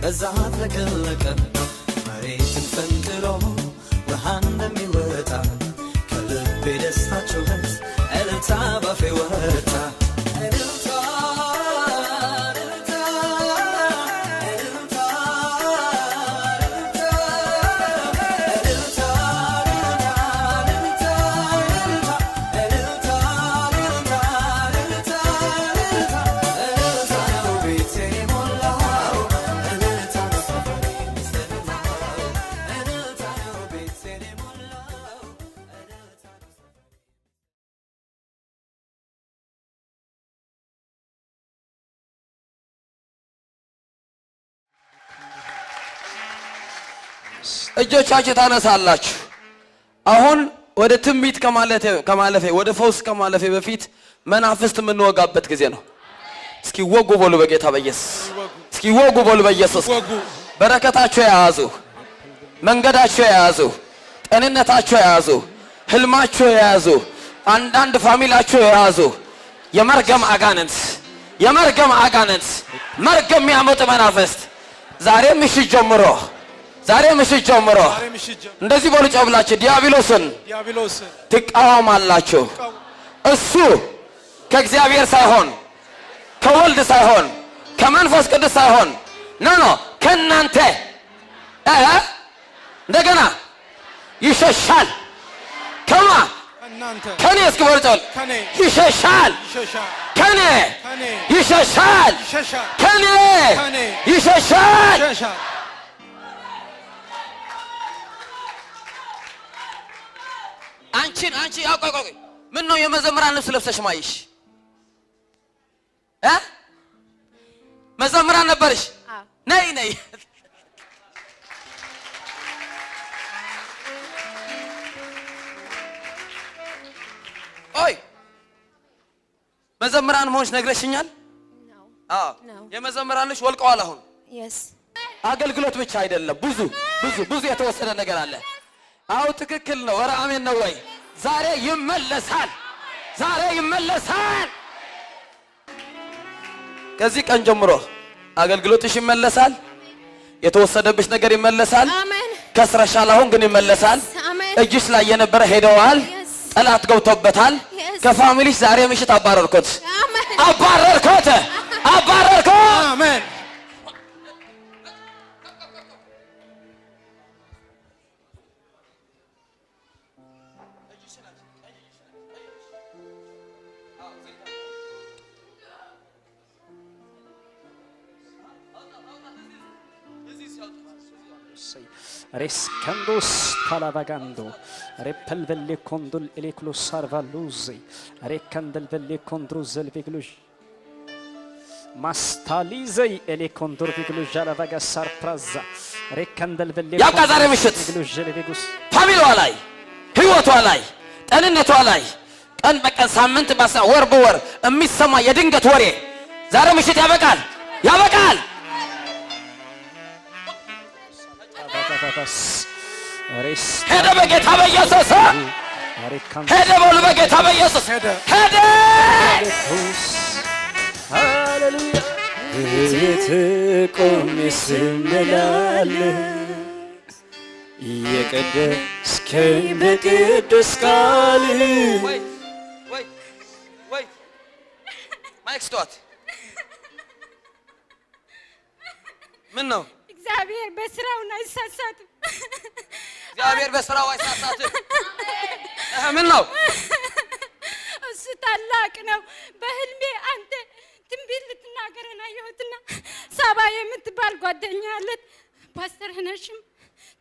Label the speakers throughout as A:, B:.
A: በዛት ለቀለቀ መሬትን ፈንቅሎ ብርሃን እንደሚወጣ ከልቤ ደስታቸው እልልታ ባፌ ወጣ
B: እጆቻችሁ ታነሳላችሁ። አሁን ወደ ትንቢት ከማለፌ ወደ ፈውስ ከማለፌ በፊት መናፍስት የምንወጋበት ጊዜ ነው። እስኪ ወጉ በሉ በጌታ በኢየሱስ። እስኪ ወጉ በሉ በኢየሱስ። በረከታችሁ ያዙ፣ መንገዳችሁ ያዙ፣ ጤንነታችሁ ያዙ፣ ህልማችሁ ያዙ፣ አንዳንድ ፋሚሊያችሁ ያዙ። የመርገም አጋንንት መርገም የሚያመጡ መናፍስት ዛሬ ምሽት ጀምሮ እንደዚህ በሉ ጨብላችሁ ዲያብሎስን ትቃወማላችሁ። እሱ ከእግዚአብሔር ሳይሆን ከወልድ ሳይሆን ከመንፈስ ቅዱስ ሳይሆን ኖ ከናንተ እንደገና ይሸሻል። ከማ ከኔ እስኪ በሉ ጨብል ይሸሻል። ከኔ ይሸሻል። ከኔ ይሸሻል። አንቺ ቆይ ምን ነው የመዘምራን ልብስ ለብሰሽ ማይሽ መዘምራን ነበርሽ? ነይ ኦይ መዘምራን መሆንሽ ነግረሽኛል? የመዘምራን ልብስ ወልቀዋል። አሁን አገልግሎት ብቻ አይደለም፣ ብዙ የተወሰደ ነገር አለ። አው ትክክል ነው። ኧረ አሜን ነው ወይ? ዛሬ ይመለሳል። ከዚህ ቀን ጀምሮ አገልግሎትሽ ይመለሳል። የተወሰደብሽ ነገር ይመለሳል። አሜን። ከስረሻል፣ አሁን ግን ይመለሳል። እጅሽ ላይ የነበረ ሄደዋል። ጠላት ገብቶበታል። ከፋሚሊሽ ዛሬ ምሽት አባረርኩት። አሜን።
C: ሬስካንዶስ ታላባጋንዶ ሬፐልበሌ ኮንዶል ኤሌክሎስ ሳርቫሉዝ ሬካንደል በሌ ኮንድሮ ዘልቬግሎዥ ማስታሊዘይ ኤሌኮንዶር ቪግሎዥ አላባጋ ሳርፕራዛ ሬካንደል በሌ
B: ያብቃ ዛሬ ምሽት ፋሚሊዋ ላይ ህይወቷ ላይ ጤንነቷ ላይ ቀን በቀን ሳምንት ወር በወር የሚሰማ የድንገት ወሬ ዛሬ ምሽት ያበቃል ያበቃል። ሄደ በጌታ በኢየሱስ ሄደ በሉ በጌታ በኢየሱስ ሄደ።
C: ሃሌሉያ ቆሜ ስምላለሁ የቀደስከኝ በቅዱስ ቃል
B: ወይ ማይክ ስጧት። ምን ነው?
D: እግዚአብሔር በስራው አይሳሳትም።
B: እግዚአብሔር በስራው አይሳሳትም። ምን ነው?
D: እሱ ታላቅ ነው። በህልሜ አንተ ትንቢት ልትናገረን አየሁትና ሳባ የምትባል ጓደኛ አለት ፓስተር ህነሽም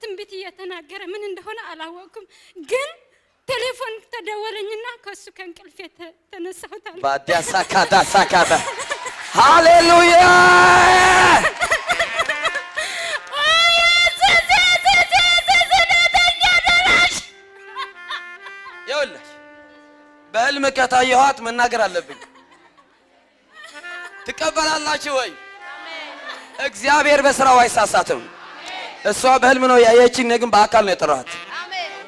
D: ትንቢት እየተናገረ ምን እንደሆነ አላወቅኩም፣ ግን ቴሌፎን ተደወለኝና ከሱ ከእንቅልፌ ተነሳሁታል።
B: ባዲያሳ ካታ ሃሌሉያ በህልም ከታየኋት መናገር አለብኝ። ትቀበላላችሁ ወይ? እግዚአብሔር በስራው አይሳሳትም። እሷ በህልም ነው ያየችኝ፣ እኔ ግን በአካል ነው የጠራኋት።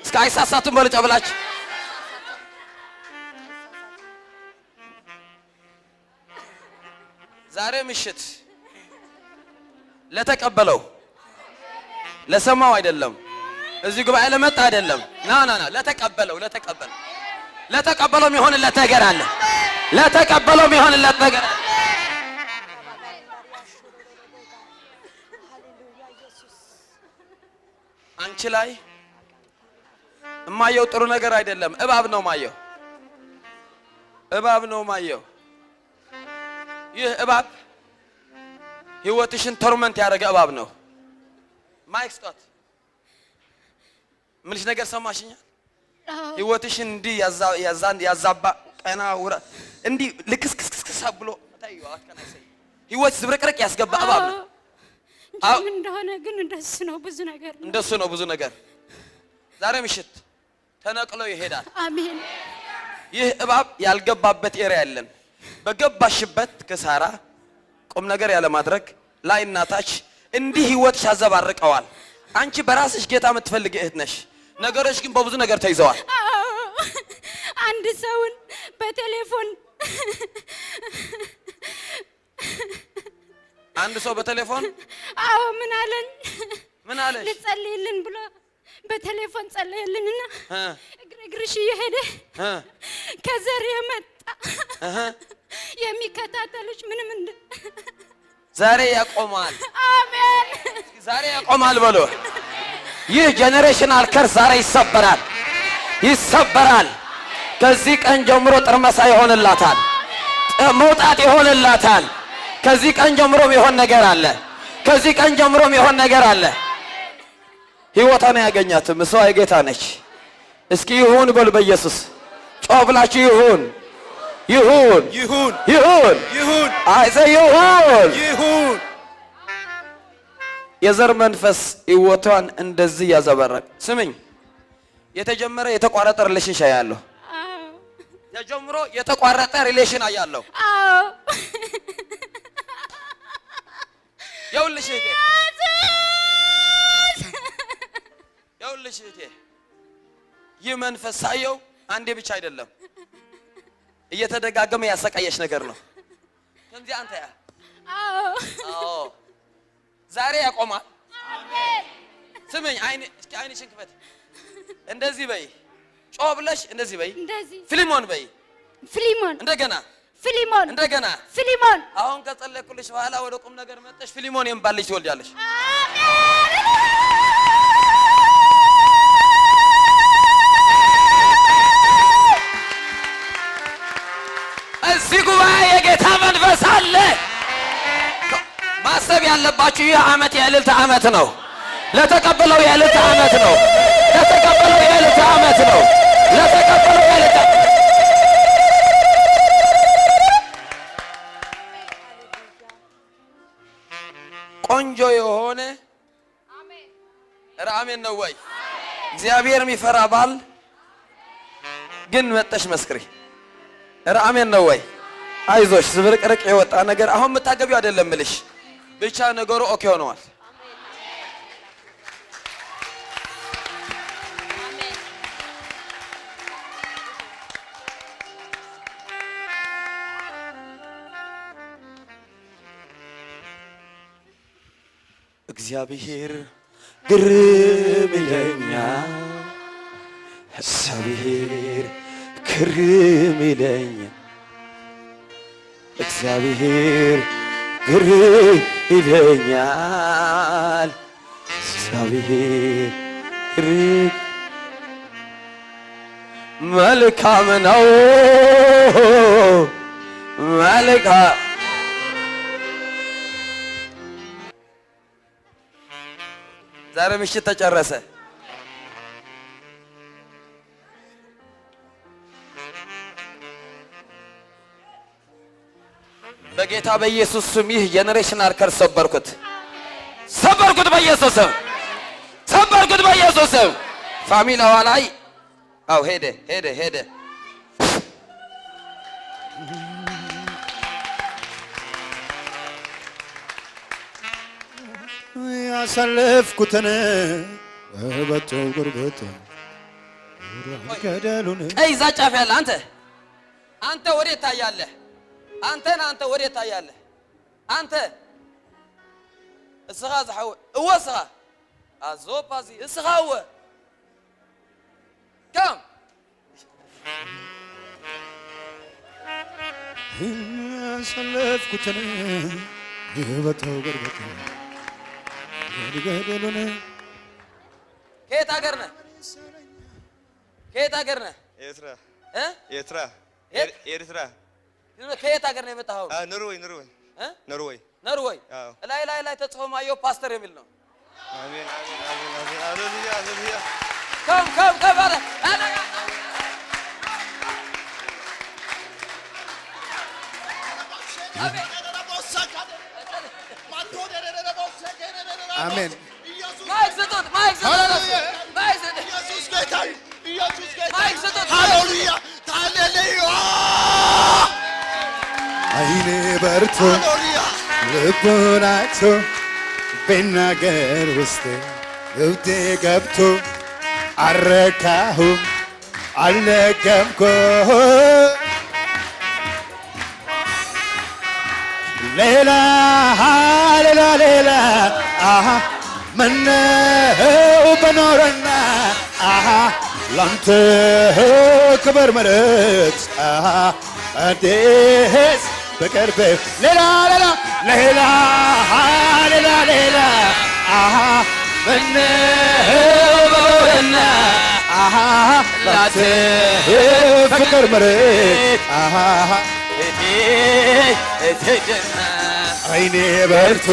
B: እስከ አይሳሳትም በሉ ጨብላችሁ። ዛሬ ምሽት ለተቀበለው ለሰማው አይደለም፣ እዚህ ጉባኤ ለመጣ አይደለም። ና ለተቀበለው የሚሆንለት ነገር አለ። ለተቀበለው የሚሆንለት ነገር አለ። አንቺ ላይ እማየው ጥሩ ነገር አይደለም። እባብ ነው ማየው። ይህ እባብ ህይወትሽን ቶርመንት ያደረገ እባብ ነው። ማይክ ስጧት። ምንሽ ነገር ሰማሽኛ? ህይወትሽን እንዲህ ያዛባ ቀና ውራ እንዲህ ልክስክስክስ ብሎ ታዩዋት። ከናይሰይ ህይወት ዝብርቅርቅ ያስገባ እባብ ነው።
D: ምን እንደሆነ ግን እንደሱ ነው ብዙ ነገር። ዛሬ ምሽት ተነቅሎ ይሄዳል። አሜን።
B: ይህ እባብ ያልገባበት ኤሪያ የለም። በገባሽበት ከሳራ ቁም ነገር ያለ ማድረግ ላይ እናታች እንዲህ ህይወትሽ ያዘባርቀዋል። አንቺ በራስሽ ጌታ የምትፈልግ እህት ነሽ። ነገሮች ግን በብዙ ነገር ተይዘዋል።
D: አንድ ሰውን በቴሌፎን
B: አንድ ሰው በቴሌፎን
D: ምን አለኝ?
B: ምን አለሽ?
D: ልጸልይልን ብሎ በቴሌፎን ጸለየልኝና እግርሽ እየሄደ ከዘር የመጣ የሚከታተሉሽ ምንም
B: ዛሬ ያቆማል።
D: አሜን።
B: ዛሬ ያቆማል በሎ። ይህ ጄኔሬሽናል ከርስ ዛሬ ይሰበራል። ከዚህ ቀን ጀምሮ ጥርመሳ ይሆንላታል፣ መውጣት ይሆንላታል። ከዚህ ቀን ጀምሮ የሚሆን ነገር አለ። ህይወቷን ያገኛትም እሷ የጌታ ነች። እስኪ ይሁን በሉ በኢየሱስ ጮህ ብላችሁ ይሁን አይዘ ይሁን። የዘር መንፈስ ህይወቷን እንደዚህ ያዘበረቅ። ስምኝ፣ የተጀመረ የተቋረጠ ሪሌሽን ያያለሁ። ተጀምሮ የተቋረጠ ሪሌሽን አያለሁ። ይኸውልሽ እህቴ ይህ መንፈስ ሳየው አንዴ ብቻ አይደለም፣ እየተደጋገመ ያሰቃየሽ ነገር ነው። እንዴ አንተ ዛሬ ያቆማል። አሜን። ስምኝ፣ እስኪ አይንሽን ክፈት። እንደዚህ በይ፣ ጮህ ብለሽ እንደዚህ በይ። ፊሊሞን በይ። እንደገና ፊሊሞን። አሁን ከጸለይኩልሽ በኋላ ወደ ቁም ነገር መጥተሽ ፊሊሞን የሚባል ልጅ ትወልጃለሽ። እዚህ ጉባኤ የጌታ መንፈስ አለ። ማሰብ ያለባችሁ ይህ ዓመት የእልልታ ዓመት ነው። ለተቀበለው የዕለት ዓመት ነው። ለተቀበለው የዕለት ዓመት ነው። ለተቀበለው የዕለት ቆንጆ የሆነ አሜን ነው ወይ? እግዚአብሔር የሚፈራ ባል ግን መጠሽ መስክሪ። አሜን ነው ወይ? አይዞሽ ዝብርቅርቅ የወጣ ነገር አሁን መታገቢው አይደለም ልሽ ብቻ ነገሩ ኦኬ ሆነዋል። እግዚአብሔር ግርም ይለኛል፣ እግዚአብሔር ግርም ይለኛል፣ እግዚአብሔር ግርም ይለኛል፣ እግዚአብሔር ግርም መልካም ነው መልካም ዛሬ ምሽት ተጨረሰ። በጌታ በኢየሱስ ስም ይህ ጄኔሬሽናል ከርስ ሰበርኩት፣ ሰበርኩት በኢየሱስ ስም፣ ሰበርኩት በኢየሱስ ስም። ፋሚላዋ ላይ አው ሄደ ሄደ ሄደ።
E: ያሳለፍኩትን በበተው ጉርበቱ ገደሉን
B: ቀይ እዛ ጫፍ ያለ አንተ ወዴት ታያለህ? አንተ ወዴት ታያለህ? አንተ እስኻ ዝሐው እወስኻ አዞፓዚ እስኻው ከም
E: ያሳለፍኩትን በበተው ጉርበቱ ገደሉን
B: ከየት ሀገር ነህ? ከየት ሀገር ነህ?
F: ኤርትራ
B: ኤርትራ
F: ኤርትራ
B: ከየት ሀገር ነው የመጣኸው?
F: ኖርዌይ
B: ኖርዌይ ላይ ተጽፎ ማየው ፓስተር የሚል ነው።
F: አሜን አሜን አሜን አሜን ሃሌሉያ ሃሌሉያ
B: ከም አለ
E: አሜን
B: ማይክ ስጡት
E: ኢየሱስ ጌታ ኢየሱስ ጌታ
B: ማይክ ስጡት
E: ሃሌሉያ ሃሌሉያ አይኔ በርቶ ልቡን አይቶ ቢናገር ውስጤ እብቴ ገብቶ አረካሁም አልነገምኩም ሌላ ምነው በኖረና ላንተ ክብር መርት አዲስ በቅርብ ሌላ ምነው በኖረና ላንተ ፍቅር መርት አይኔ በርቶ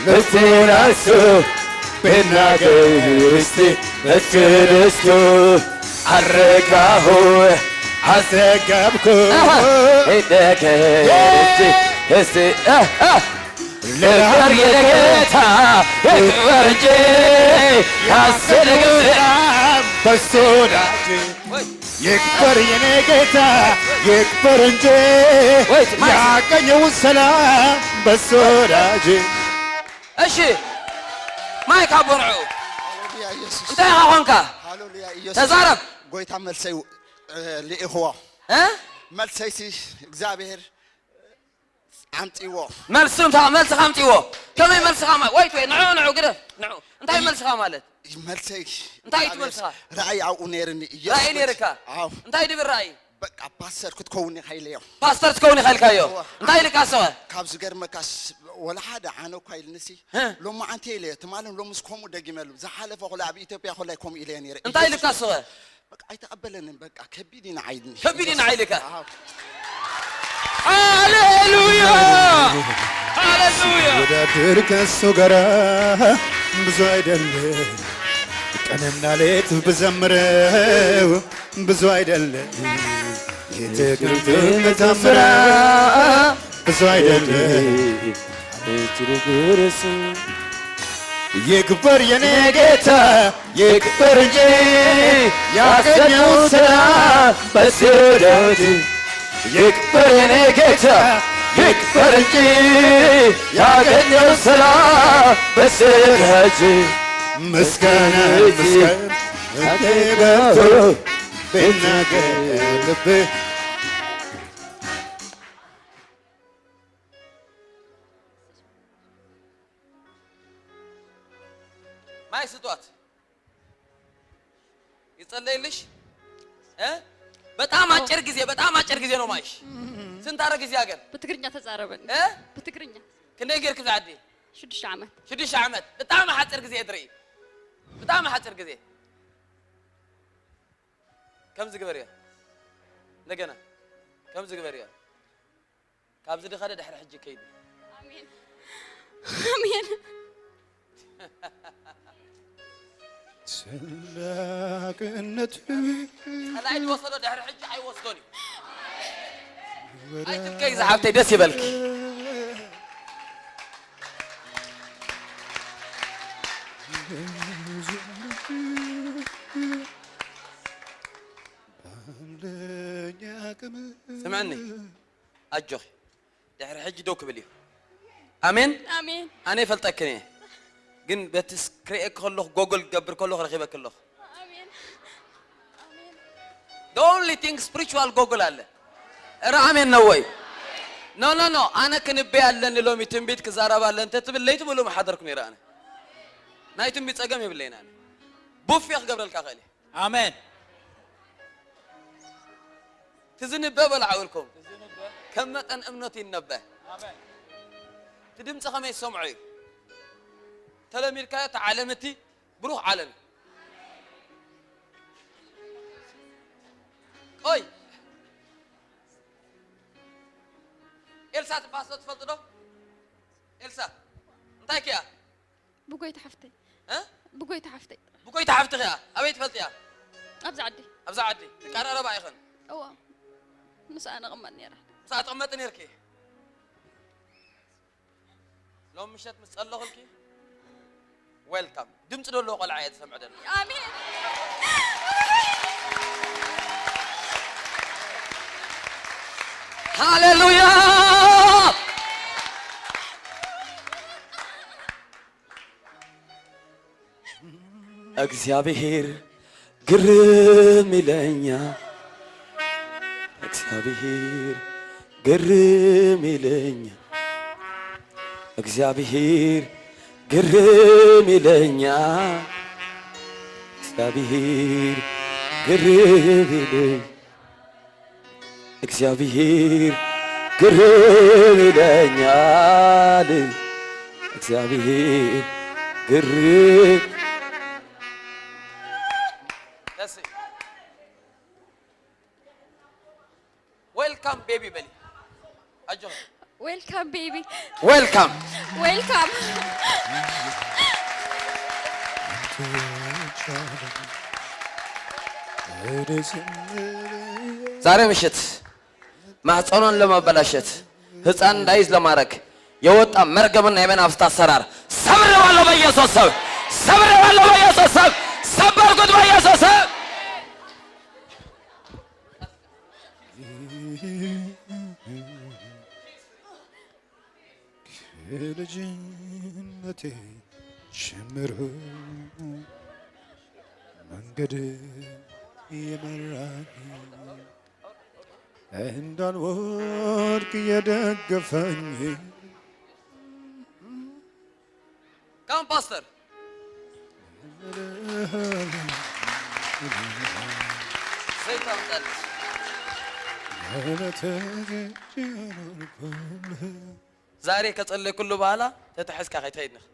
E: ልቤን አርሶ ቢናገር ውስጤ በክርስቶ አረካሁ አዘገብኩ ልበር የጌታ ይክበር እንጂ ያስፈልግም በሱ ወዳጅ ይክበር የኔ ጌታ ይክበር እንጂ ያገኘውን ሰላም በሱ ወዳጅ።
B: እሺ ማይክ አቦርዑ እንታይ ኾንካ ተዛረብ
E: ጎይታ መልሰይ ልኢኽዎ መልሰይሲ እግዚአብሔር አምጢዎ
B: መልስኻ አምጢዎ ከመይ መልስኻ ወይት ወይ ንዑ ግደ ንዑ እንታይ መልስኻ ማለት
E: መልሰይ
B: እንታይ ትመልስኻ
E: ራእይ አብኡ ነይርኒ
B: ራእይ ነይርካ እንታይ ድብል ራእይ
E: በቃ ፓስተር ክትከውን ኢልዮ
B: ፓስተር ክትከውን ኢልካዮ እንታይ ኢልካ ሰበ ካብ
E: ዝገርመካስ ወላ ሓደ ዓነ እኳ ኢልንሲ ሎማ ዓንቲ ኢልየ ትማለም ሎምስ ከምኡ ደጊመሉ ዝሓለፈ ኩላ ኣብ ኢትዮጵያ ኩላይ ከምኡ ኢልየ ነይረ
B: እንታይ ኢልካ ሰበ
E: በቃ ኣይተቐበለንን በቃ ከቢድና ዓይድኒ
B: ከቢድና ዓይልካ ሃሌሉያ ሃሌሉያ
E: ወዳድር ከሱ ጋራ
G: ብዙ አይደለም ቀንና ሌት ብዘምረው ብዙ አይደለም የተግርም ተምራ ብዙ አይደለም ይክበር የኔ ጌታ ይክበር እንጂ ያገኘው ስራ በስደት ይክበር የኔ ጌታ ይክበር እንጂ ያገኘው ስራ በስደት ምስጋና ገብቶ ቢናገር ልብህ
D: ማይ ስጧት ይጸለይልሽ በጣም አጭር ጊዜ ነው ማይሽ ስንት አረ ጊዜ አገር
H: በትግርኛ ተዛረበን በትግርኛ
D: ከነይ ገርክ ዛዲ 6 ዓመት በጣም አጭር ጊዜ ድሪ በጣም አጭር ጊዜ كم زغبريا لغنا كم زغبريا كابز دخل دحر حج كيد امين
H: امين
G: سلاكنت
D: هلا عيد وصلوا دحر حج اي وصلوني اي تبكي زحفتي دس يبلك سمعني أجوخي دحر حج دوك بليه آمين
H: آمين
D: أنا فلتكني جن بتسكريك كله جوجل قبر كله رخيبك كله
H: آمين آمين
D: the only thing spiritual جوجل على رامين نوي no أنا كنبي على نلو ميتم بيت كزارة بالله أنت تبليت بلو ما حضركني رأنا نايتم بيت أجمع بلينا بوفيخ قبر الكاغلي
I: آمين
D: تزنبه بالعولكم كم متن امنتي النبه تدمص خمي سمعي تلاميذ كايت علامتي بروح علم اوي إلسا تفاصل تفضلوا إلسا انتاك يا
H: بقيت حفتي
D: ها
H: بقيت حفتي
D: يا ابي تفلتيا ابزع عدي كان ربع يخن
H: اوه مساء أنا غمّني رح
D: مساء تغمّتني ركي لو مشيت مسألة خلكي ويلكم دمت دول لوق العيد سمعنا
H: آمين
D: هاليلويا እግዚአብሔር ግርም ይለኛል እግዚአብሔር ግርም ይለኛል እግዚአብሔር ግርም ይለኛል እግዚአብሔር ግርም ይለኛል እግዚአብሔር ግርም ይለኛል እግዚአብሔር ግርም Welcome baby belly. Ajo.
H: Welcome baby.
D: Welcome.
H: Welcome.
D: ዛሬ ምሽት ማህፀኗን ለማበላሸት ህፃን እንዳይዝ ለማድረግ የወጣ መርገምና የመናፍስት አሰራር ሰብረዋለሁ በኢየሱስ ስም። ሰብረዋለሁ በኢየሱስ ስም። ሰበርኩት በኢየሱስ ስም።
G: ልጅነቴ ጀምሮ መንገድ የመራኝ እንዳልወድቅ የደገፈኝ
D: ካም ፓስተር ዛሬ ከጸለይኩሉ በኋላ ተተሐስካ ከይተይድንህ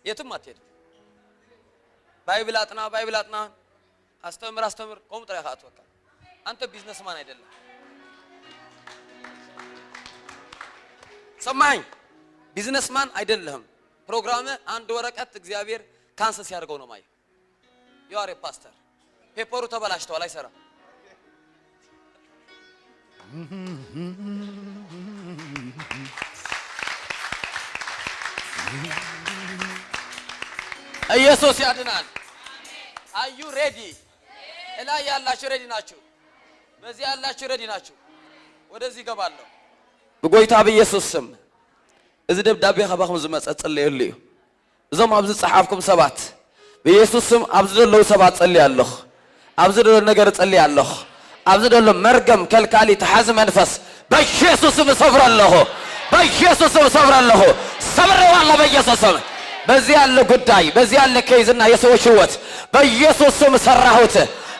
D: የትም አትሄድም። ባይብል አጥና አስተምር ቆም ጥራ ካትወካ አንተ ቢዝነስማን አይደለም። ሰማኝ ቢዝነስማን አይደለም። ፕሮግራም አንድ ወረቀት እግዚአብሔር ካንሰል ሲያደርገው ነው ማየው። you are a pastor ፔፐሩ ተበላሽቷል አይሰራም። ኢየሱስ ያድናል። are you ready? እላ ያላችሁ ready ናችሁ? በዚህ ያላችሁ ready ናችሁ? ወደዚህ ገባለሁ
B: በጎይታ በኢየሱስ ስም እዚ ደብዳቤ ኸባኹም ዝመጸጽልየልዩ እዞም ኣብዚ ጻሓፍኩም ሰባት በኢየሱስ ስም ኣብዚ ደለው ሰባት ጸልያለሁ ኣብዚ ደለው ነገር ጸልያለሁ ኣብዚ ደለው መርገም ከልካሊ ተሐዝ መንፈስ በኢየሱስ ስም ሰብራለሁ በኢየሱስ ስም ሰብራለሁ ሰብረዋለሁ በኢየሱስ ስም በዚህ ያለ ጉዳይ በዚህ ያለ ከይዝና የሰዎች ህይወት በኢየሱስ ስም ሰራሁት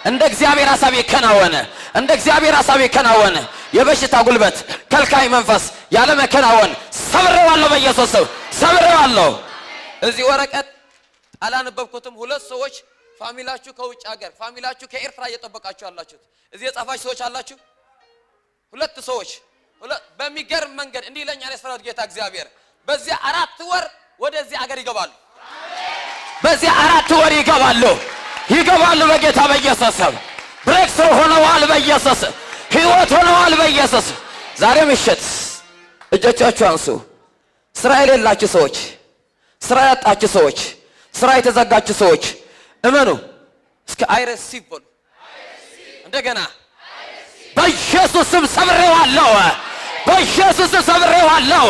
B: እንደ እግዚአብሔር ሐሳብ ይከናወነ እንደ እግዚአብሔር ሐሳብ ይከናወነ የበሽታ ጉልበት ከልካይ መንፈስ ያለ መከናወን ሰብረዋለሁ በኢየሱስ ስም ሰብረዋለሁ።
D: እዚህ ወረቀት አላነበብኩትም። ሁለት ሰዎች ፋሚላችሁ ከውጭ ሀገር ፋሚላችሁ ከኤርትራ እየጠበቃችሁ አላችሁ። እዚህ የጻፋችሁ ሰዎች አላችሁ። ሁለት ሰዎች በሚገርም መንገድ እንዲህ ለኛ ያስፈራው ጌታ እግዚአብሔር በዚህ 4 ወር ወደዚህ ሀገር ይገባሉ።
B: በዚህ 4 ወር ይገባሉ በጌታ በኢየሱስ ስም ብሬክስ ሆነዋል በኢየሱስ ህይወት ሆነዋል በኢየሱስ። ዛሬ ምሽት እጆቻችሁ አንሱ። ስራ የሌላችሁ ሰዎች ስራ ያጣችሁ ሰዎች ስራ የተዘጋችሁ ሰዎች እመኑ እስከ አይረሲቭ በሉ እንደገና በኢየሱስ ስም ሰብሬዋለሁ በኢየሱስ ስም ሰብሬዋለሁ።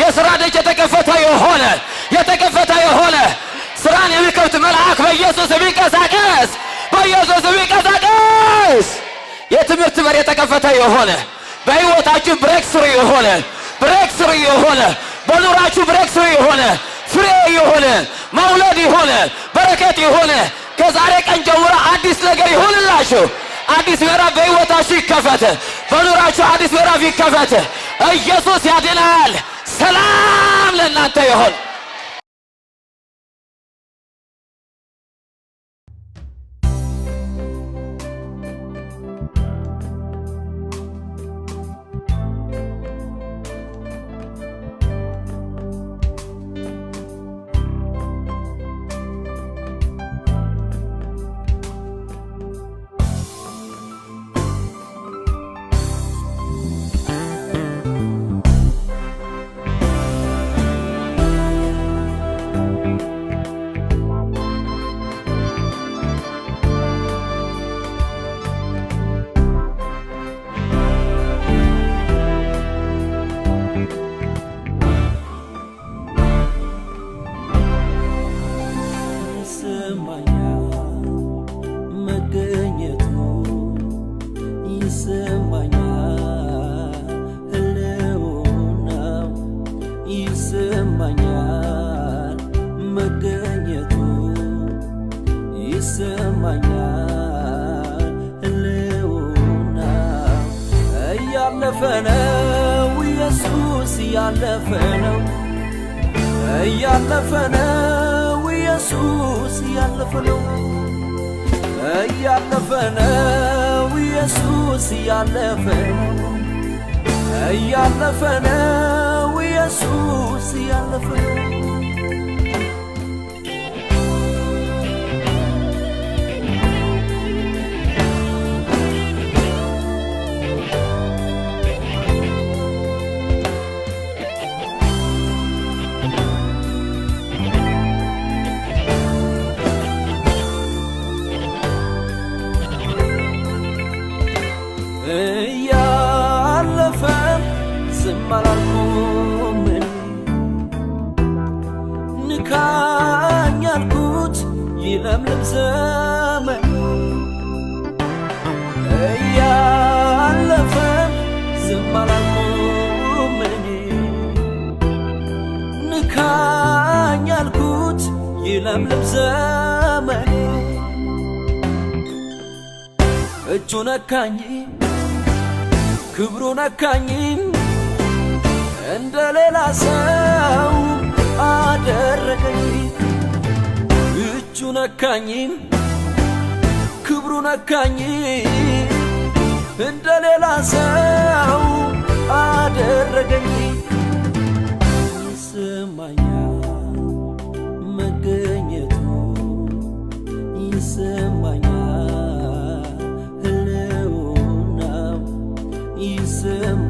B: የሥራ ደጅ የተከፈተ የሆነ ስራን የሚከፍት መልአክ በኢየሱስ ቢንቀሳቀስ በኢየሱስ ቢንቀሳቀስ የትምህርት በር የተከፈተ የሆነ በህይወታችሁ ብሬክስሩ የሆነ በኑራችሁ ብሬክስሩ የሆነ ፍሬ የሆነ መውለድ የሆነ በረከት የሆነ ከዛሬ ቀን ጀምሮ አዲስ ነገር ይሁንላችሁ። አዲስ ምዕራፍ በህይወታችሁ ይከፈት በኑራችሁ አዲስ ምዕራፍ ይከፈት። ኢየሱስ ያድናል። ሰላም ለእናንተ ይሁን።
A: ይለምልም ዘመኔ እጁ ነካኝ ክብሩ ነካኝ እንደ ሌላ ሰው አደረገኝ እጁ ነካኝ ክብሩ ነካኝ እንደ ሌላ ሰው አደረገኝ ይሰማኛል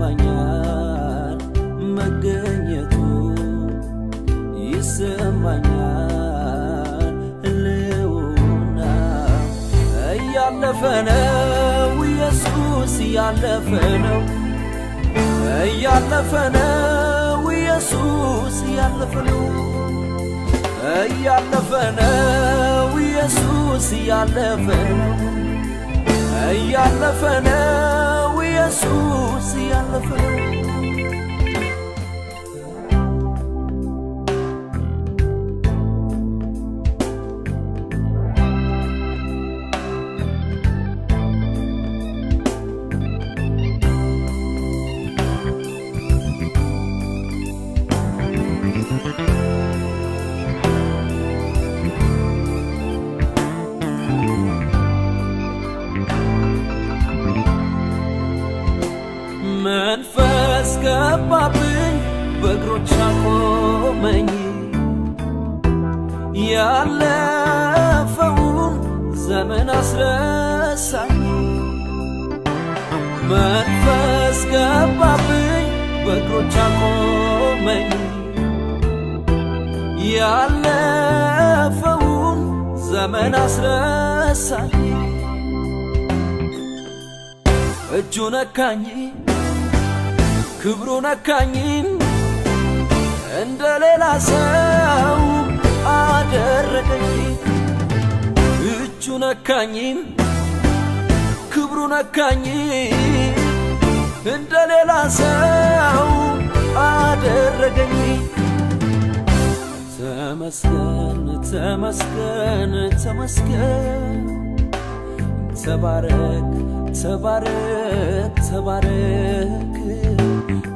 A: ይሰማኛል መገኘቱ ይሰማኛል ህልውና እያለፈ ነው ኢየሱስ እያለፈ ነው እያለፈ ነው ኢየሱስ እያለፈ ነው እያለፈ ነው ኢየሱስ እያለፈ ነው እያለፈ ነው ኢየሱስ እያለፈ ነው መንፈስ ገባብኝ በእግሮች አቆመኝ ያለፈውን ዘመን አስረሳኝ መንፈስ ገባብኝ በእግሮች አቆመኝ ያለፈውን ዘመን አስረሳኝ እጁ ነካኝ ክብሩ ነካኝ እንደ ሌላ ሰው አደረገኝ እጁ ነካኝ ክብሩ ነካኝ እንደ ሌላ ሰው አደረገኝ ተመስገን ተመስገን ተመስገን ተባረክ ተባረክ ተባረክ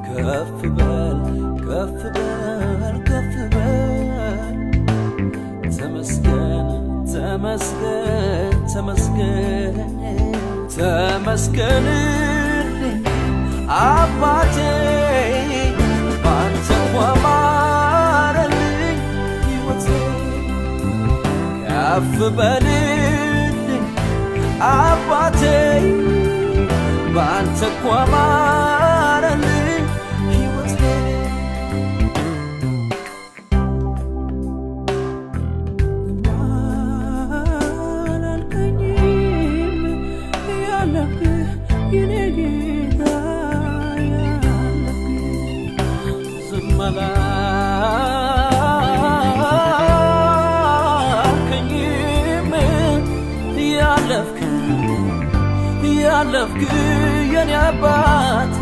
A: ከፍ በል ከፍ በል ከፍ በል ተመስገን ተመስገን ተመስገን ተመስገንልኝ አባቴ ባንተ አማረልኝ ሕይወቴ ከፍ በልልኝ አባቴ ባንተ አማረልኝ ሕይወቴ አላልከኝም ያለብህ የኔ ጌታ ያለብህ ዝም አላልከኝም ያለፍክ የኔ አባት